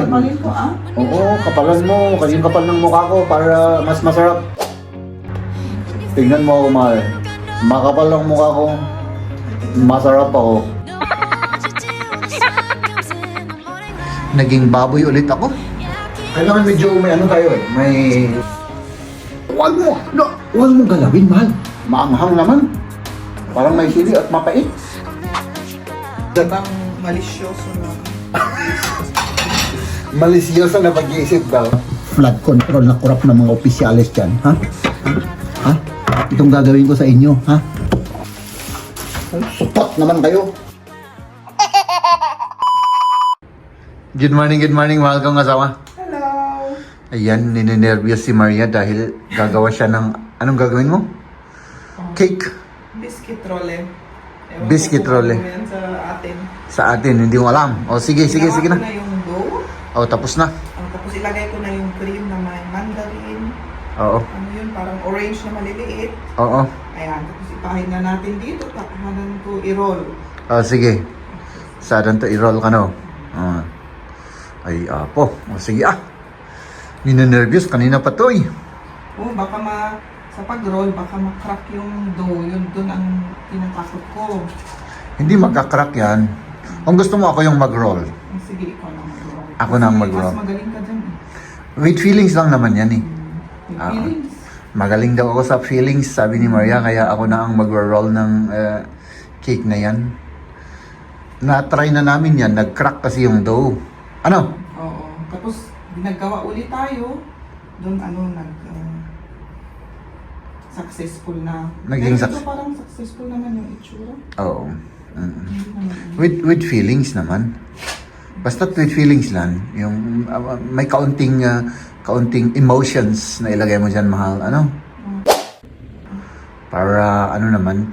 Kapalin ko Oo, kapalan mo. Kasi yung kapal ng mukha ko para mas masarap. Tingnan mo ako, mahal. Makapal ang mukha ko. Masarap ako. Naging baboy ulit ako. Kailangan medyo may ano tayo eh. May... Huwag mo galawin, mahal. Maanghang naman. Parang may sili at mapait. Dabang malisyoso na. Malisyoso na pag-iisip daw. Flood control na kurap ng mga opisyalis dyan, ha? Ha? Itong gagawin ko sa inyo, ha? Supat naman kayo. Good morning, mahal kong asawa. Hello! Ayan, ninenervyos si Maria dahil gagawa siya ng... Anong gagawin mo? Cake. Biscuit rolle. Biscuit rolle. Yan sa atin. Sa atin, hindi mo alam. O sige na. Ginawa ko na yung dough. O, tapos na. Tapos ilagay ko na yung cream na may mandarin. Oo. Ano yun, parang orange na maliliit. Oo. Ayan, tapos ipahin na natin dito. Takahanan ko i-roll. O, sige. Saan to i-roll ka, no? Ay, apo. O, sige Ninenervyos. Kanina pa to, eh. Baka sa pag-roll, baka makrack yung dough. Yun dun ang tinatakot ko. Hindi magka-crack yan. Kung gusto mo, ako yung mag-roll. Sige, ikaw na mag-roll. Ako na ang mag-roll. Mas magaling ka dyan. With feelings lang naman yan, eh. With feelings. Magaling daw ako sa feelings, sabi ni Maria, kaya ako na ang mag-roll ng cake na yan. Na-try na namin yan, nag-crack kasi yung dough. Ano? Oo. Tapos, ginagawa ulit tayo. Doon, successful na. Naging Pero ito parang successful naman yung itsura. Oo. Hindi naman. With feelings naman. Basta't with feelings lang. Yung may kaunting emotions na ilagay mo dyan, mahal. Ano? Para,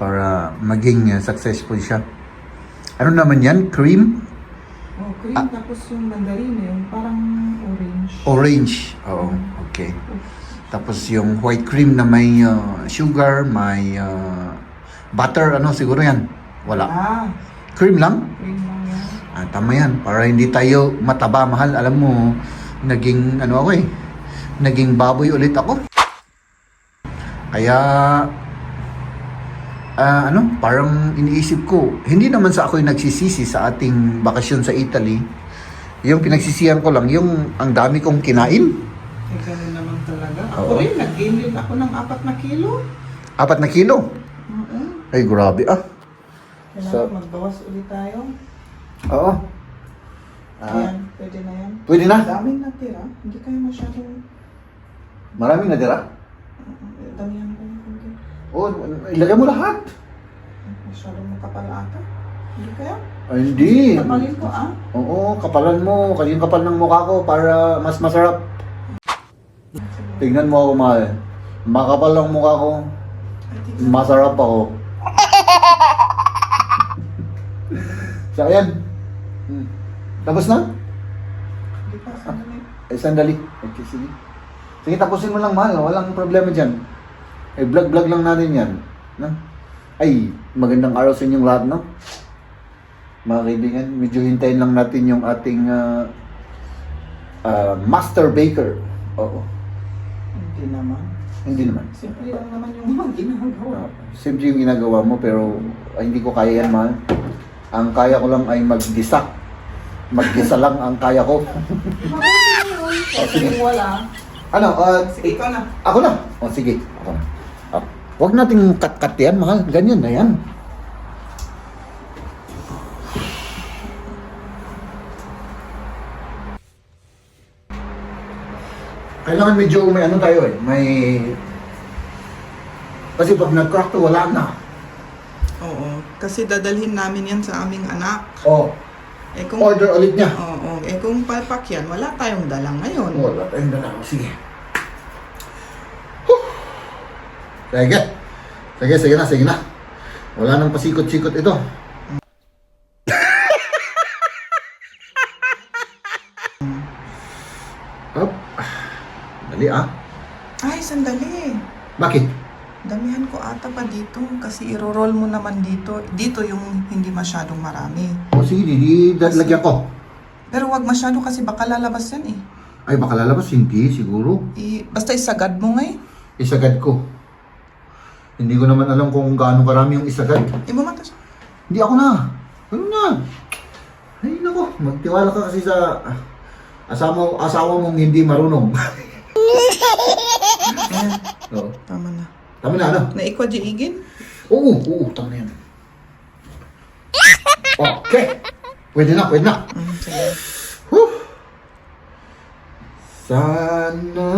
para maging successful siya. Ano naman yan? Cream? Cream, tapos yung mandarin, yung parang orange. Orange. Oo. Okay. Tapos yung white cream na may sugar, may butter, siguro yan? Wala. Cream lang? Cream lang yan. Tama yan. Para hindi tayo mataba, mahal. Alam mo, naging naging baboy ulit ako. Kaya, parang iniisip ko, hindi naman sa ako'y nagsisisi sa ating bakasyon sa Italy. Yung pinagsisihan ko lang, yung ang dami kong kinain. Ganun naman talaga. Oo. Ako rin, nag-gain din ako ng 4 na kilo. 4 na kilo? Ay, grabe Kailangan magbawas ulit tayo. Oo. Ayan, pwede na yan. Pwede na? Daming natira. Hindi kayo masyadong... Maraming nadira? Damihan ko yung konti. Ilagay mo lahat. Masyadong makapal ata. Hindi kaya? Ay, hindi. Kapalin ko Oo, kapalan mo. Kasi yung kapal ng mukha ko para mas masarap. Tingnan mo ako, mahal. Makapal ang mukha ko. Masarap ako. So, ayan. Tapos na? Hindi pa, sandali. Sandali. Okay, sige. Sige, tapusin mo lang, mahal. Walang problema dyan. Vlog lang natin yan. No? Ay, magandang araw sa inyong lahat, no? Mga kaibigan, medyo hintayin lang natin yung ating master baker. Oo. Hindi naman. Simple lang naman yung mga ginagawa. Simple yung ginagawa mo, pero hindi ko kaya yan, mahal. Ang kaya ko lang ay maggisa. Maggisa lang ang kaya ko. Sige. Wala. Sige, ikaw na. Ako na. Sige. Ako na. Huwag nating kat-kat yan, mahal. Ganyan na yan. Kailangan medyo may tayo eh. Kasi pag nag-crack to, wala na. Oo. Kasi dadalhin namin yan sa aming anak. Kung Order ulit niya. Oo. Kung palpak yan, wala tayong dala ngayon. Wala tayong dala. Sige. Sige na. Wala nang pasikot-sikot ito. Hop. Dali Ay, sandali. Bakit? Damihan ko ata pa dito kasi iro-roll mo naman dito. Dito yung hindi masyadong marami. Sige, lagyan ko. Pero wag masyado kasi baka lalabas yan eh. Ay, baka lalabas, hindi, siguro. Basta isagad mo nga eh. Isagad ko. Hindi ko naman alam kung gaano karami yung isagad. Ibumata siya. Hindi ako na. Ano na? Ay, nako. Magtiwala ka kasi sa asawa mong hindi marunong. Ayan, Oo. tama na. Tama na, ano? Naikwa di igin? Oo, tama na yan. Okay. Pwede na. Sige. Whew. Sana.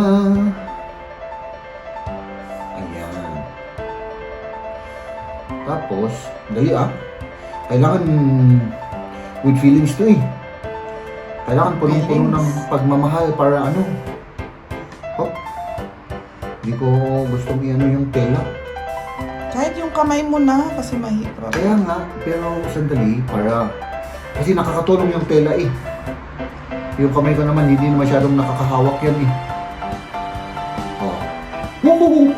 Ayan. Tapos, dali kailangan with feelings to eh. Kailangan punong-puno ng pagmamahal para ano. Hop. Hindi ko gusto yung tela. Kahit yung kamay mo na kasi mahirap. Kaya nga, pero sandali para kasi nakakatulong yung tela eh. Yung kamay ko naman hindi masyadong nakakahawak yan eh. Oh. Woohoo!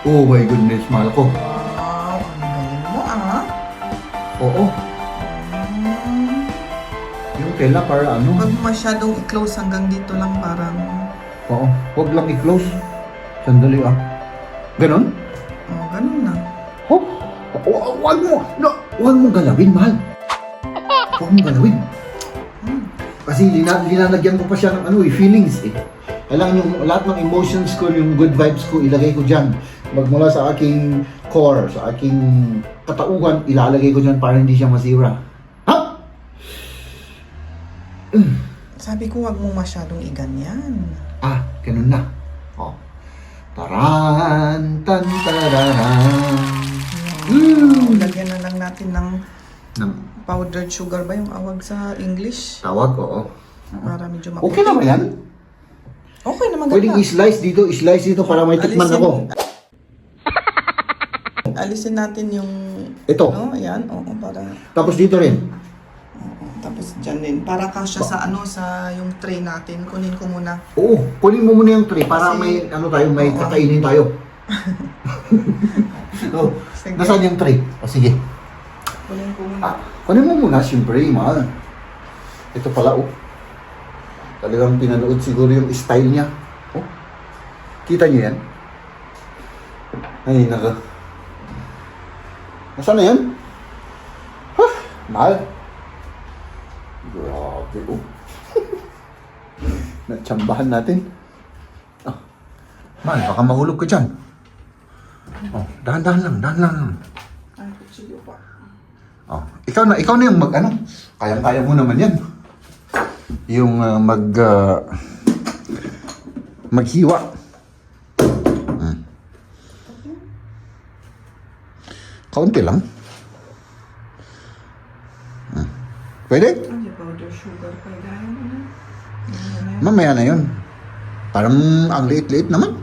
Oh my goodness, mahal ko. Wow, ang galing mo Oo. Yung tela para ano? Huwag mo masyadong i-close hanggang dito lang parang... Oo. Huwag lang i-close. Sandali Ganon? Ganun na. Oh. Huwag mo. No. Huwag mo galawin, mahal. Huwag mo galawin. Kasi linalagyan ko pa siya ng feelings eh. Kailangan yung lahat ng emotions ko, yung good vibes ko, ilagay ko dyan. Magmula sa aking core, sa aking katauhan, ilalagay ko dyan para hindi siya masira. Ha? Sabi ko, wag mo masyadong iganyan. Ganun na. Oh. Taran, tan, tararan. Lagyan na lang natin ng powdered sugar ba yung awag sa English? Tawag, oo. Para medyo maputi. Okay naman yan. Okay naman Pwedeng i-slice dito para may tikman ako. Alisin natin yung... Ito. Ayan, oo, para... Tapos dito rin. Tapos dyan din. Para kasya sa yung tray natin. Kunin ko muna. Oo, kunin mo muna yung tray para Kasi- may kakainin tayo. Oh, Sige. nasaan yung tray? Sige. Kunin ko muna. Kunin mo muna, siyempre, mahal. Ito pala, Talagang pinanood siguro yung style niya. Oh, kita niyo yan? Ay, naka. Nasaan na yan? Mahal. Grabe, Natsambahan natin. Mahal, baka mahulog ka dyan. Dahan-dahan lang. Ay, kutsilyo pa. Ikaw na yung kayang-kaya mo naman yan. Yung maghiwa. Kaunti lang. Pwede? Ay, powder sugar pa. Gaya mo na. Mamaya na yun. Parang ang liit-liit naman.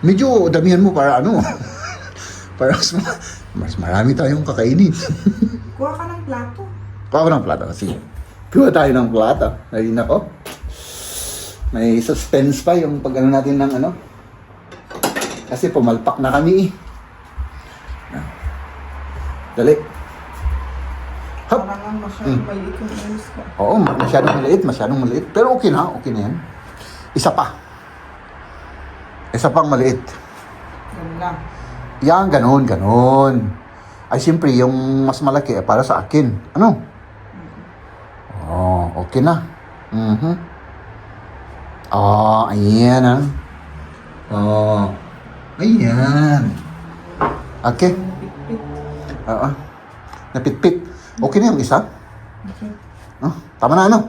Medyo damihan mo para para mas marami tayong kakainin. Kuha ka ng plato. Kuha ko ng plato. Sige. Kuha tayo ng plato. Ay, nako. May suspense pa yung pag natin ng Kasi pumalpak na kami Dali. Hop. Parang masyadong maliit yung ayos ko. Oo, masyadong maliit. Pero okay na yan. Isa pang maliit. Ganun lang. Yan, ganon. Ay, siyempre, yung mas malaki para sa akin. Okay na. Ayan Ayan. Okay. Pit-pit. Napitpit. Okay na yung isa. Okay. Tama na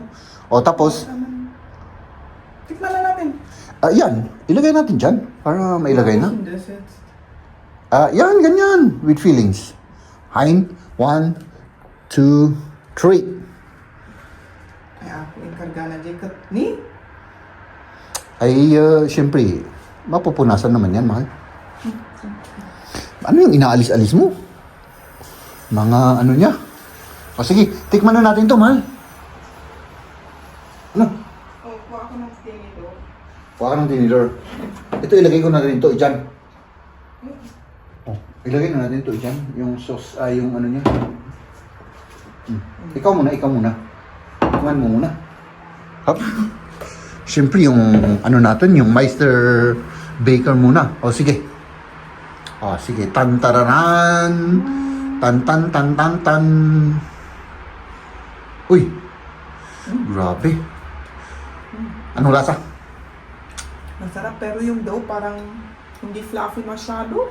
tapos, Tikman na natin. yan. Ilagay natin dyan. Para mailagay na. That's it. Yan, ganyan. With feelings. Hein, 1, 2, 3. Ay, ako inkarga na jacket ni. Ay, siyempre, mapupunasan naman yan, mahal. Ano yung inaalis-alis mo? Mga niya? Sige, tikman na natin to, mahal. Kuha ako ng tinidor. Kuha ka ng tinidor. Ito, ilagay ko na rin to, dyan. Ilagay na natin to, dyan. Yung sauce, yung niya. Ikaw muna. Tikman mo muna. Hop. Siyempre yung ano natin, yung Meister Baker muna. O sige. O sige, tan-tararan. Tan-tan-tan-tan-tan. Uy. Grabe. Anong lasa? Masarap, pero yung dough parang hindi fluffy masyado.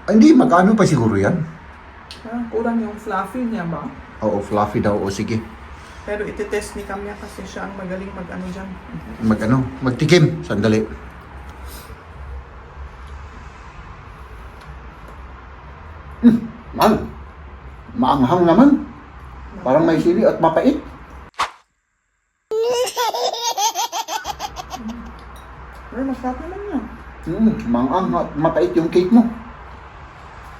Hindi, magkano pa siguro yan? Parang kurang yung fluffy niya ba? Oo, fluffy daw. O sige. Pero iti-test ni Kamya kasi siya ang magaling mag-ano dyan. Magtikim. Sandali. Man. Maanghang naman. Parang may sili at mapait. Pero masarap naman yan. Maanghang at mapait yung cake mo.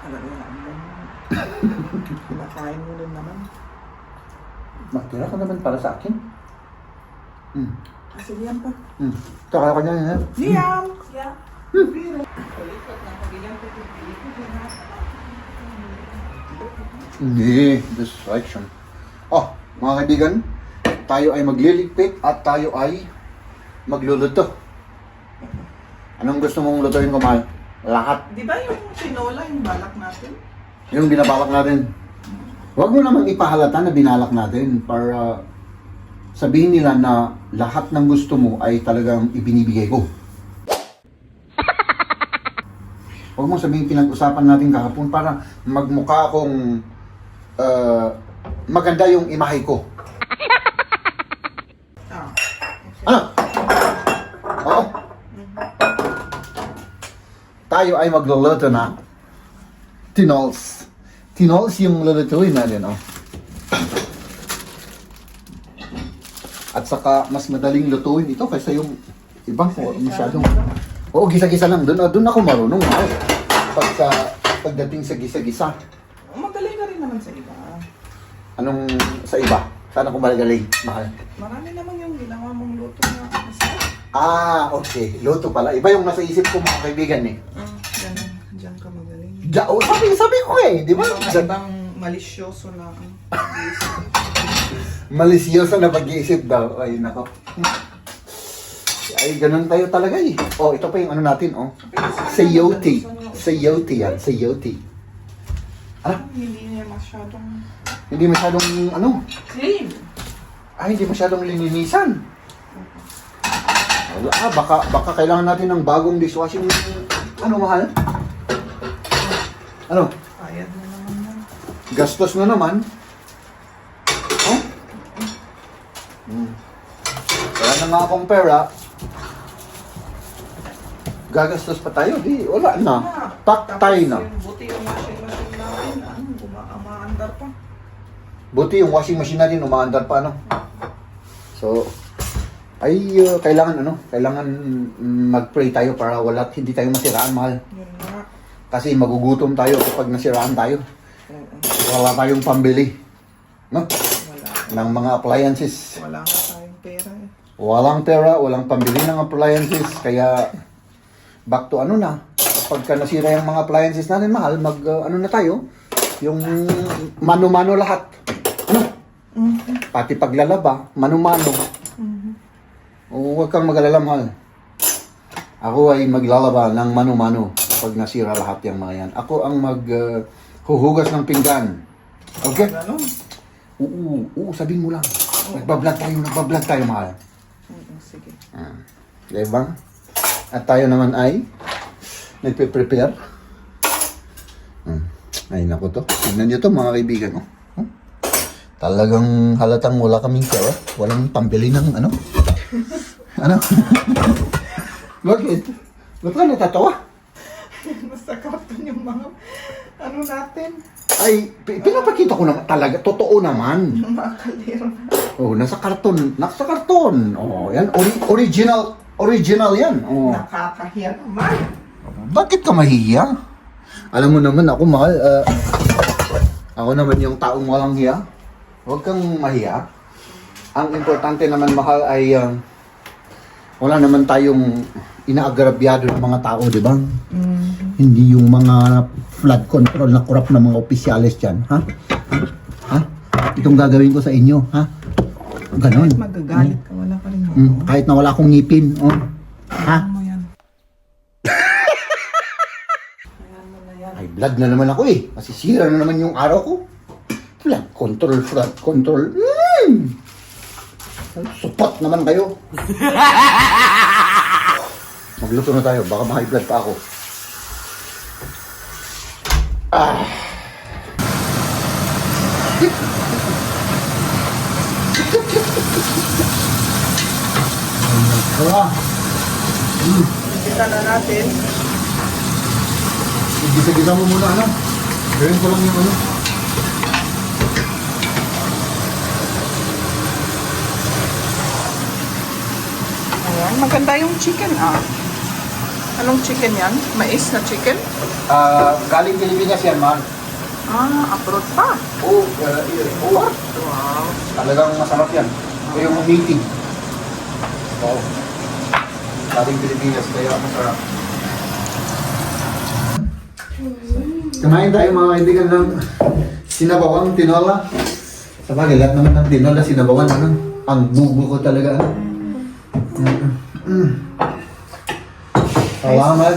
Alam mo na, kinakain mo din naman. Matira ka naman para sa akin. Kasi diyan pa. Taka ka niya. Liam! Yeah. Hindi, distraction. Oh, mga kaibigan, tayo ay magliligpit at tayo ay magluluto. Anong gusto mong lutuin ko, mahal? Lahat. Di ba yung tinola, yung balak natin? Yung binabalak natin. Huwag mo namang ipahalata na binalak natin para sabihin nila na lahat ng gusto mo ay talagang ibinibigay ko. Huwag mo sabihin pinag-usapan natin kahapon para magmukha akong maganda yung imahe ko. Ano? Oo. Tayo ay magluluto na tinols. Tinols yung lulutuin natin, oh. At saka mas madaling lutuin ito kaysa yung iba masyadong. Oo, gisa-gisa lang. Doon ako marunong. Pagdating sa gisa-gisa. Magaling ka rin naman sa iba. Anong sa iba? Saan ako magaling, mahal? Marami naman yung ginawa mong luto na masarap. Ah, okay. Luto pala. Iba yung nasa isip ko, mga kaibigan, eh. Diyan ka magaling. Sabi ko eh, di ba? May ibang malisyoso na pag-iisip. Malisyoso na pag-iisip daw. Ay, nako. Ay, ganun tayo talaga eh. Oh, ito pa yung ano natin, oh. Sayote. Sayote yan, sayote. Ano? Hindi niya masyadong Hindi masyadong, ano? clean. Ay, hindi masyadong lininisan. Baka kailangan natin ng bagong dishwashing. Ano, mahal? Ano? Ayad na naman yan. Gastos na naman. Oh? Wala na nga akong pera. Gagastos pa tayo? Di, wala na. Taktay na. Buti yung washing machine natin, umaandar pa. Buti yung washing machine natin umaandar pa, no? So, ay kailangan mag-pray tayo para hindi tayo masiraan, mahal. Yun nga. Kasi magugutom tayo kapag nasiraan tayo. Wala tayong pambili. No? Wala. Ng mga appliances. Wala nga tayong pera eh. Walang pera, walang pambili ng appliances. Kaya, back to ano na. Pagka nasira yung mga appliances natin, mahal, ano na tayo? Yung mano-mano lahat. Ano? Pati paglalaba, mano-mano. O, huwag kang mag-alala, mahal. Ako ay maglalaba ng mano-mano pag nasira lahat yung mga yan. Ako ang maghuhugas ng pinggan. Okay? Ganon. Oo, sabihin mo lang. Nagbablog tayo, mahal. Sige. Diba? At tayo naman ay nagpe-prepare. Ay, naku to. Tingnan nyo to, mga kaibigan. Oh. Talagang halatang wala kaming pera. Walang pambili ng ano. Ano? Bakit? Ba't ka natatawa? Basta karton yung mga ano natin. Ay, pinapakita ko naman talaga. Totoo naman. Yung mga kalero na. Oh, nasa karton. Nasa karton. Oh, yan. Original yan. Oh. Nakakahiya naman. Bakit ka mahihiya? Alam mo naman ako, mahal. Ako naman yung taong walang hiya. Huwag kang mahiya. Ang importante naman, mahal, ay wala naman tayong inaagrabyado ng mga tao, di ba? Hindi yung mga flood control na corrupt na mga opisyalis dyan, ha? Ha? Itong gagawin ko sa inyo, ha? Ganon. Kahit magagalit ka, wala ka rin mo. Kahit na wala akong ngipin. Oh. Ha? Ano mo yan? Ayan mo na yan. Ay, blood na naman ako eh. Masisira na naman yung araw ko. Blood control, blood control. Support naman kayo. Magluto na tayo. Baka ma-high blood pa ako. Kita na natin. Gisa-gisa mo muna, ano? Gawin ko lang yung ano. Ayan, maganda yung chicken Anong chicken yan? Mais na chicken? Galing Pilipinas yan, man. Abroad pa. Oo, Wow. talagang masarap yan. Ito yung meeting. Oo. Galing Pilipinas, kaya masarap. Kumain tayo mga kaibigan ng sinabawang tinola. Sabagay, lahat naman ng tinola, sinabawan, ano? Ang bubo ko talaga, ano? Salamat.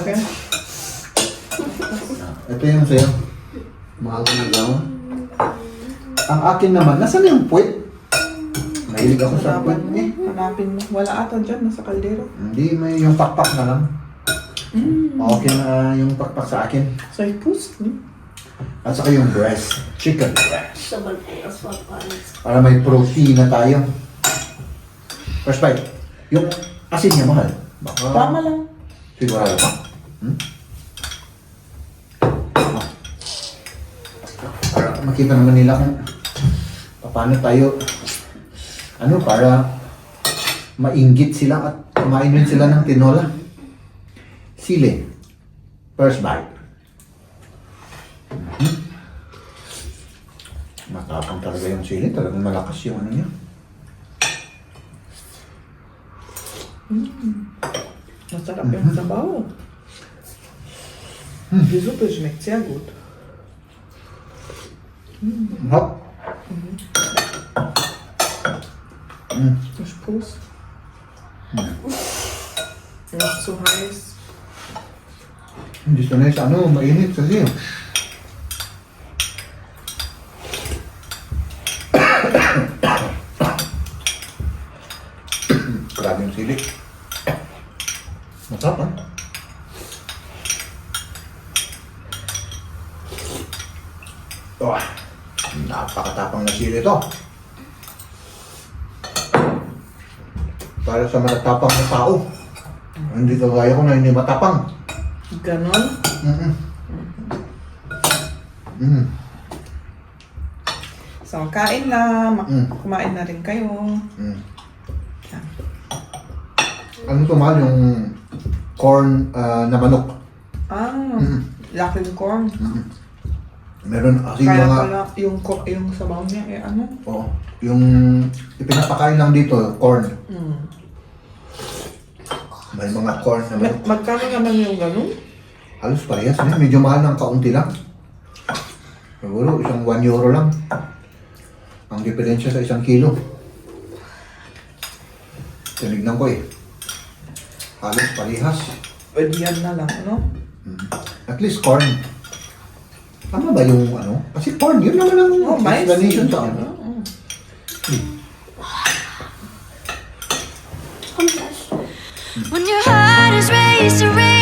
Ito yung sa'yo. Mahal ko ng gawa. Ang akin naman, nasaan yung puwet? Mahilig ako sa puwet. Hanapin mo. Wala ata dyan, nasa kaldero. Hindi, may yung pakpak na lang. Okay na yung pakpak sa akin. Sa ipus, At saka yung breast. Chicken breast. Para may protein na tayo. First bite. Yung asin niya mahal. Baka Tama lang. sigurado pa. Para makita naman nila kung paano tayo para mainggit sila at kumain rin sila ng tinola. Sili. First bite. Matapang talaga yung sili. Talagang malakas yung ano niya. Masarap yung sabaw. Die Suppe schmeckt sehr gut. Hop. Das Puss. Noch zu heiß. Hindi sanay sa mainit kasi. Grabe yung sili. Masarap, ha? Napakatapang na sili ito. Para sa matatapang na tao. Hindi kagaya ko na hindi matapang. Ganon. So, kain na. Kumain na rin kayo. Yan. Ano ito, mahal? Yung corn na manok. Laking corn. Meron kasi Kaya mga... pala yung sabaw niya, Oo. Yung ipinapakain lang dito, corn. May mga corn na manok. Magkano naman yung ganun? Halos parehas na. Medyo mahal ng kaunti lang. Siguro, isang 1 euro lang. Ang diferensya sa 1 kilo. Tinignan ko eh. Halos parehas. Pwede yan na lang, ano? At least corn. Tama ba yung ano? Kasi corn, yun naman ang explanation sa ano. When your heart is raised to raise